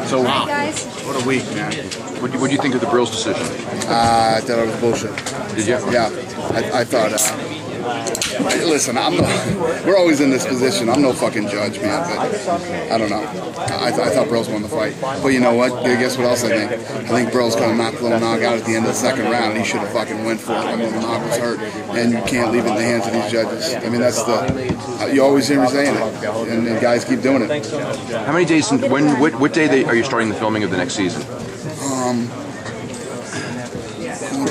So, what a week, man. What do you think of the Brills' decision? I thought it was bullshit. Did you? Yeah, I thought. Listen, we're always in this position. I'm no fucking judge, man, but I don't know. I thought Brills won the fight. But you know what? Guess what else I think? I think Brills kind of knocked Little Nog out at the end of the second round, and he should have fucking went for it when Little Nog was hurt. And you can't leave it in the hands of these judges. I mean, that's you always hear me saying it, and guys keep doing it. How many days? What day are you starting the filming of the next season?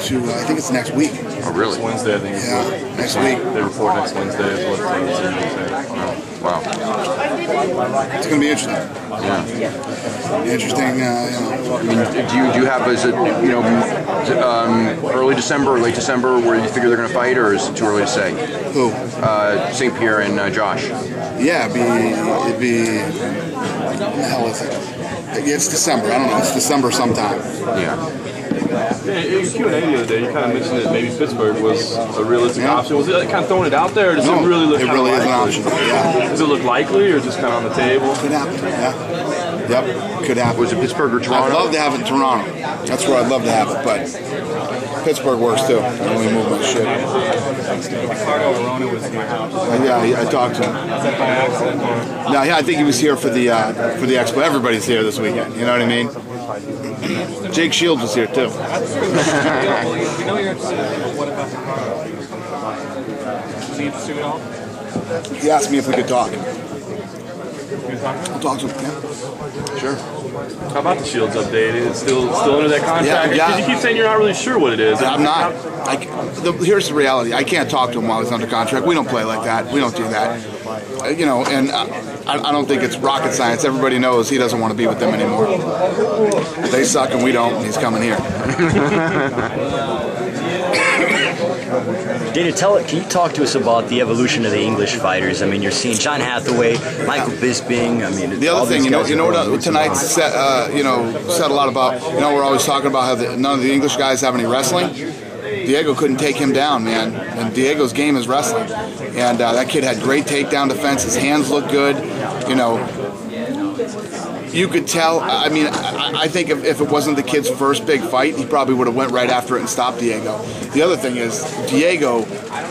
I think it's next week. Oh, really? It's Wednesday, I think. Yeah, next week. They report next Wednesday is what the series said. Oh, wow. It's going to be interesting. Yeah. Interesting. I mean, do you have, is it, early December or late December where you figure they're going to fight, or is it too early to say? Who? St. Pierre and Josh. Yeah, it'd be. What the hell is it? It's December. I don't know. It's December sometime. Yeah. In Q&A the other day, you kind of mentioned that maybe Pittsburgh was a realistic option. Was it like kind of throwing it out there, or does it really look it really is an option. Yeah. Does it look likely, or just kind of on the table? Could happen, yeah. Yep, could happen. Was it Pittsburgh or Toronto? I'd love to have it in Toronto. That's where I'd love to have it, but Pittsburgh works too. I don't really move my shit. Yeah, I talked to him. No, yeah, I think he was here for the expo. Everybody's here this weekend. You know what I mean? Jake Shields was here too. We know you're interested. What about the car? Was he interested at all? He asked me if we could talk. I'll talk to him. Yeah. Sure. How about the Shields update? Is it still under that contract? Yeah. Because you keep saying you're not really sure what it is. I'm not. Here's the reality. I can't talk to him while he's under contract. We don't play like that. We don't do that. And I don't think it's rocket science. Everybody knows he doesn't want to be with them anymore. They suck and we don't, and he's coming here. Dana, can you talk to us about the evolution of the English fighters? I mean, you're seeing John Hathaway, Michael Bisping. I mean, the other thing, you know what tonight said a lot about. We're always talking about how none of the English guys have any wrestling. Diego couldn't take him down, man. And Diego's game is wrestling. And that kid had great takedown defense. His hands look good. You could tell. I mean, I think if it wasn't the kid's first big fight, he probably would have went right after it and stopped Diego. The other thing is, Diego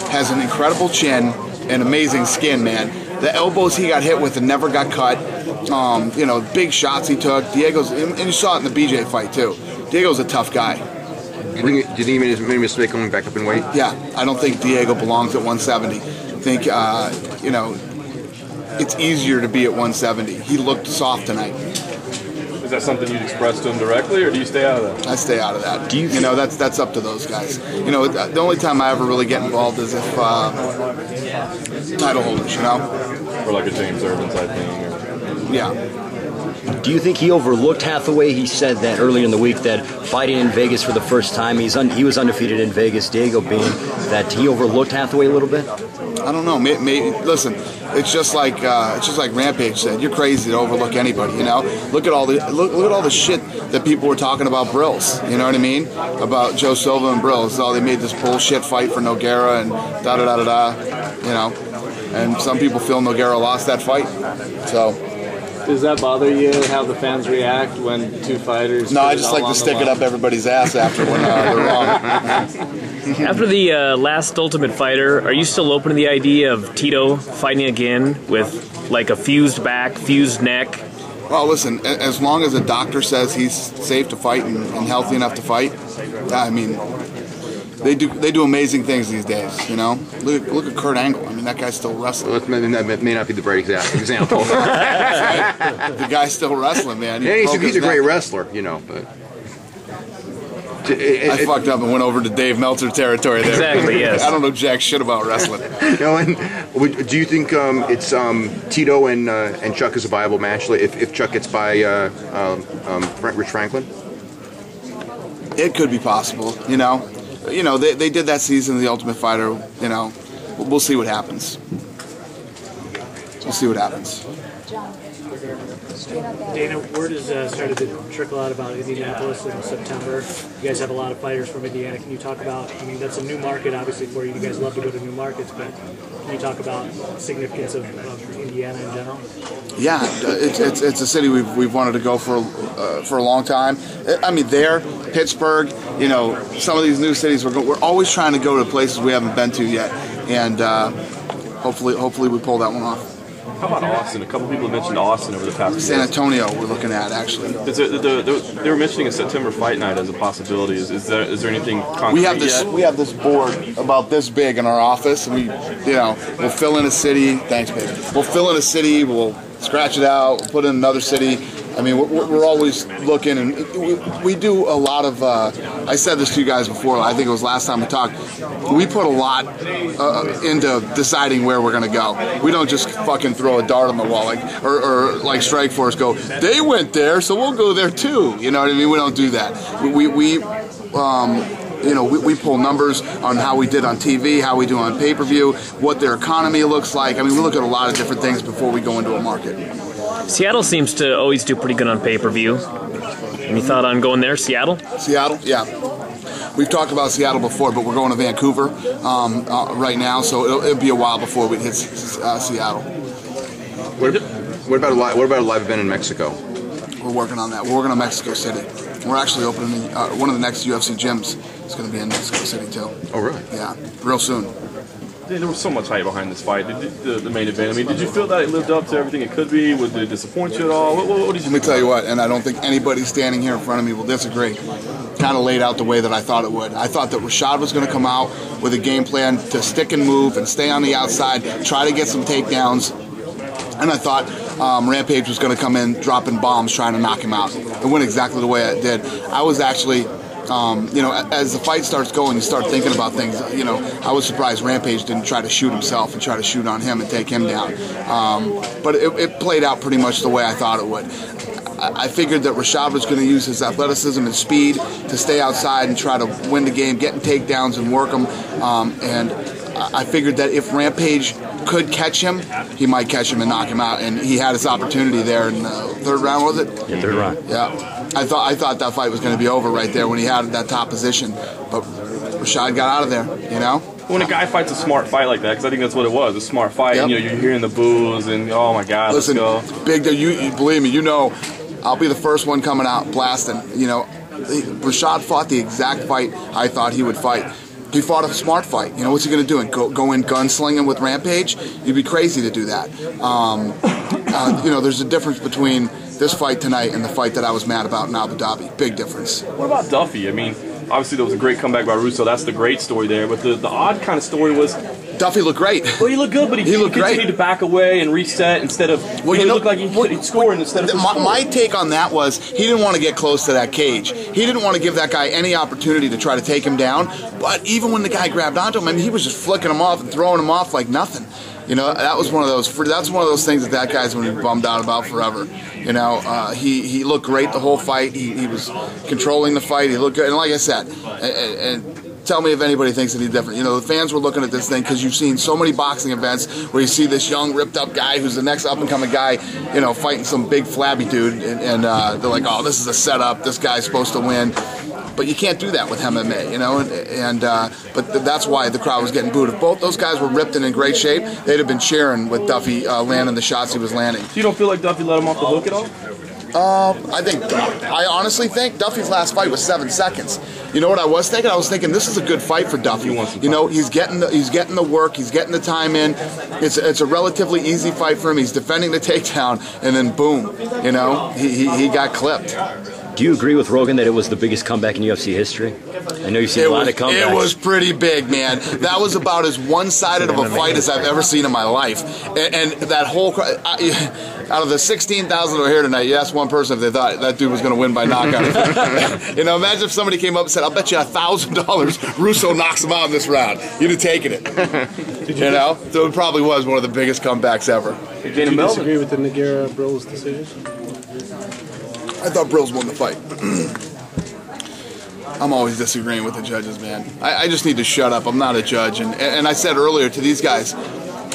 has an incredible chin and amazing skin, man. The elbows he got hit with and never got cut. Big shots he took. And you saw it in the BJ fight too. Diego's a tough guy. Do you think he made a mistake coming back up in weight? Yeah, I don't think Diego belongs at 170. I think, it's easier to be at 170. He looked soft tonight. Is that something you'd express to him directly, or do you stay out of that? I stay out of that. That's up to those guys. The only time I ever really get involved is if title holders, Or like a James Irvin type thing. Or... Yeah. Do you think he overlooked Hathaway? He said that earlier in the week that fighting in Vegas for the first time, he was undefeated in Vegas, Diego being, that he overlooked Hathaway a little bit? I don't know. Maybe listen, it's just like Rampage said. You're crazy to overlook anybody. Look at all the shit that people were talking about Brills. You know what I mean? About Joe Silva and Brills. They made this bullshit fight for Nogueira and da da da da da. And some people feel Nogueira lost that fight. So. Does that bother you, how the fans react when two fighters... No, I just like to stick it up everybody's ass after when they're wrong. After the last Ultimate Fighter, are you still open to the idea of Tito fighting again with like a fused back, fused neck? Well, listen, as long as a doctor says he's safe to fight and healthy enough to fight, I mean... They do amazing things these days, Look at Kurt Angle. I mean, that guy's still wrestling. Well, that may not be the right example. The guy's still wrestling, man. He's a great wrestler, but... I fucked up and went over to Dave Meltzer territory there. Exactly, yes. I don't know jack shit about wrestling. And do you think it's Tito and Chuck is a viable match if Chuck gets by Rich Franklin? It could be possible, They did that season of The Ultimate Fighter, We'll see what happens. We'll see what happens. Dana, word has started to trickle out about Indianapolis in September. You guys have a lot of fighters from Indiana. Can you talk about, that's a new market, obviously, for you. You guys love to go to new markets, but can you talk about the significance of Indiana in general? Yeah, it's a city we've wanted to go for a long time. I mean, Pittsburgh, you know, some of these new cities we're always trying to go to places we haven't been to yet, and hopefully we pull that one off. How about Austin? A couple people have mentioned Austin over the past few San years. Antonio we're looking at actually. They were mentioning a September fight night as a possibility. Is there anything concrete yet? We have this board about this big in our office, and we'll fill in a city. Thanks, baby. We'll fill in a city. We'll scratch it out. We'll put in another city. I mean, we're always looking, and we do a lot of. I said this to you guys before. I think it was last time we talked. We put a lot into deciding where we're going to go. We don't just fucking throw a dart on the wall or like Strikeforce go. They went there, so we'll go there too. You know what I mean? We don't do that. We pull numbers on how we did on TV, how we do on pay-per-view, what their economy looks like. I mean, we look at a lot of different things before we go into a market. Seattle seems to always do pretty good on pay-per-view. Any thought on going there, Seattle? Seattle, yeah. We've talked about Seattle before, but we're going to Vancouver right now, so it'll be a while before we hit Seattle. What about a live event in Mexico? We're working on that. We're working on Mexico City. We're actually opening one of the next UFC gyms. It's going to be in Mexico City too. Oh, really? Yeah, real soon. There was so much hype behind this fight. The main event. I mean, did you feel that it lived up to everything it could be? Would it disappoint you at all? What did you? Let me tell you what, and I don't think anybody standing here in front of me will disagree. Kind of laid out the way that I thought it would. I thought that Rashad was going to come out with a game plan to stick and move and stay on the outside, try to get some takedowns, and I thought Rampage was going to come in dropping bombs, trying to knock him out. It went exactly the way it did. I was actually. As the fight starts going, you start thinking about things. I was surprised Rampage didn't try to shoot himself and try to shoot on him and take him down. But it played out pretty much the way I thought it would. I figured that Rashad was going to use his athleticism and speed to stay outside and try to win the game, getting takedowns and work them. And I figured that if Rampage could catch him, he might catch him and knock him out. And he had his opportunity there in the third round, was it? Yeah, third round. Yeah. I thought that fight was going to be over right there when he had that top position. But Rashad got out of there, When a guy fights a smart fight like that, because I think that's what it was, a smart fight, Yep. and you're hearing the boos, and oh my God, Listen, let's go. Big, you believe me, I'll be the first one coming out blasting. Rashad fought the exact fight I thought he would fight. He fought a smart fight. What's he going to do? Go in gunslinging with Rampage? You'd be crazy to do that. There's a difference between this fight tonight and the fight that I was mad about in Abu Dhabi. Big difference. What about Duffy? I mean, obviously there was a great comeback by Russo. That's the great story there. But the odd kind of story was Duffy looked great. Well, he looked good, but he looked continued great. to back away and reset instead of. Well, he looked like he'd scoring instead of. My take on that was he didn't want to get close to that cage. He didn't want to give that guy any opportunity to try to take him down. But even when the guy grabbed onto him, he was just flicking him off and throwing him off like nothing. That was one of those. That's one of those things that guy's going to be bummed out about forever. He looked great the whole fight. He was controlling the fight. He looked good. And like I said, and tell me if anybody thinks that he's different. The fans were looking at this thing because you've seen so many boxing events where you see this young, ripped-up guy who's the next up-and-coming guy, fighting some big, flabby dude, and they're like, oh, this is a setup. This guy's supposed to win. But you can't do that with MMA, but that's why the crowd was getting booed. If both those guys were ripped and in great shape, they'd have been cheering with Duffy landing the shots he was landing. You don't feel like Duffy let him off the hook at all? I honestly think Duffy's last fight was 7 seconds. You know what I was thinking? I was thinking this is a good fight for Duffy. He's getting the work, he's getting the time in. It's a relatively easy fight for him. He's defending the takedown, and then boom, he got clipped. Do you agree with Rogan that it was the biggest comeback in UFC history? I know you've seen a lot of comebacks. It was pretty big, man. That was about as one-sided of a fight as I've ever seen in my life. And that whole out of the 16,000 who are here tonight, you asked one person if they thought that dude was going to win by knockout. Imagine if somebody came up and said, "I'll bet you $1,000 Russo knocks him out in this round." You'd have taken it. So it probably was one of the biggest comebacks ever. Did you disagree with the Nogueira-Brills decision? I thought Brills won the fight. I'm always disagreeing with the judges, man. I just need to shut up. I'm not a judge. And I said earlier to these guys,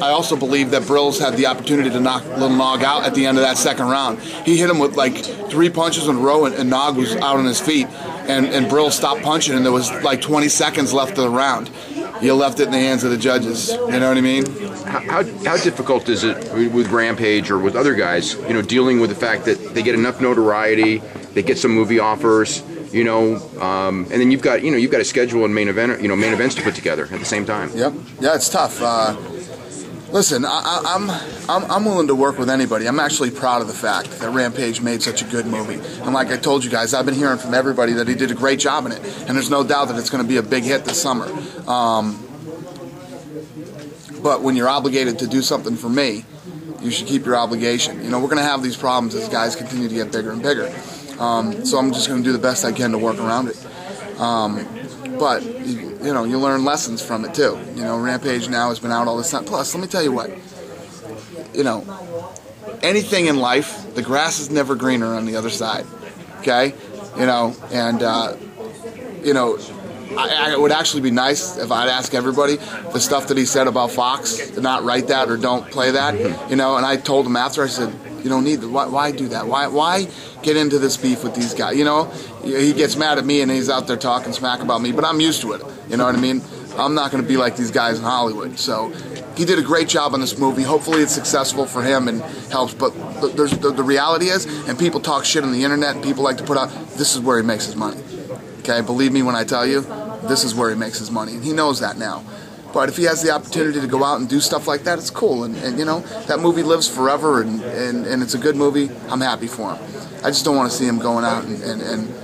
I also believe that Brills had the opportunity to knock Little Nog out at the end of that second round. He hit him with like 3 punches in a row, and Nog was out on his feet. And Brills stopped punching, and there was like 20 seconds left of the round. you left it in the hands of the judges. You know what I mean? How difficult is it with Rampage or with other guys, dealing with the fact that they get enough notoriety, they get some movie offers, and then you've got a schedule and main events to put together at the same time. Yep. Yeah, it's tough. Listen, I'm willing to work with anybody. I'm actually proud of the fact that Rampage made such a good movie. And like I told you guys, I've been hearing from everybody that he did a great job in it. And there's no doubt that it's going to be a big hit this summer. But when you're obligated to do something for me, you should keep your obligation. We're going to have these problems as guys continue to get bigger and bigger. So I'm just going to do the best I can to work around it. But you learn lessons from it too. Rampage now has been out all this time. Plus, let me tell you what. Anything in life, the grass is never greener on the other side. Okay, I would actually be nice if I'd ask everybody the stuff that he said about Fox to not write that or don't play that. And I told him after, I said, you don't need that. Why do that? Why get into this beef with these guys? He gets mad at me and he's out there talking smack about me, but I'm used to it. You know what I mean? I'm not going to be like these guys in Hollywood. So he did a great job on this movie. Hopefully it's successful for him and helps. But the reality is, and people talk shit on the internet and people like to put out, this is where he makes his money. Okay, believe me when I tell you, this is where he makes his money. And he knows that now. But if he has the opportunity to go out and do stuff like that, it's cool. And that movie lives forever, and it's a good movie. I'm happy for him. I just don't want to see him going out and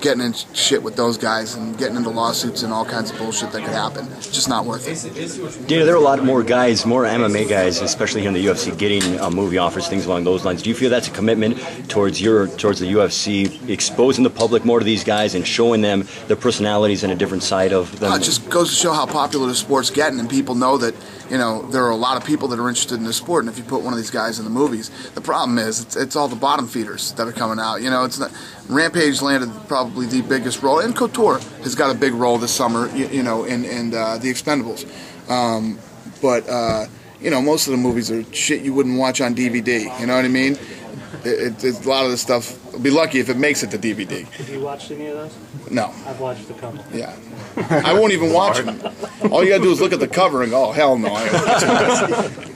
getting in shit with those guys and getting into lawsuits and all kinds of bullshit that could happen. It's just not worth it. Dana, there are a lot more guys, more MMA guys, especially here in the UFC, getting movie offers, things along those lines. Do you feel that's a commitment towards the UFC, exposing the public more to these guys and showing them their personalities and a different side of them? It just goes to show how popular the sport's getting, and people know that there are a lot of people that are interested in the sport. And if you put one of these guys in the movies, the problem is it's all the bottom feeders that are coming out. It's not. Rampage landed probably the biggest role, and Couture has got a big role this summer, in The Expendables. But most of the movies are shit you wouldn't watch on DVD. You know what I mean? It's a lot of the stuff. I'll be lucky if it makes it to DVD. Have you watched any of those? No. I've watched a couple. Yeah. I won't even watch them. All you gotta do is look at the cover and go, oh, hell no. I ain't watching this.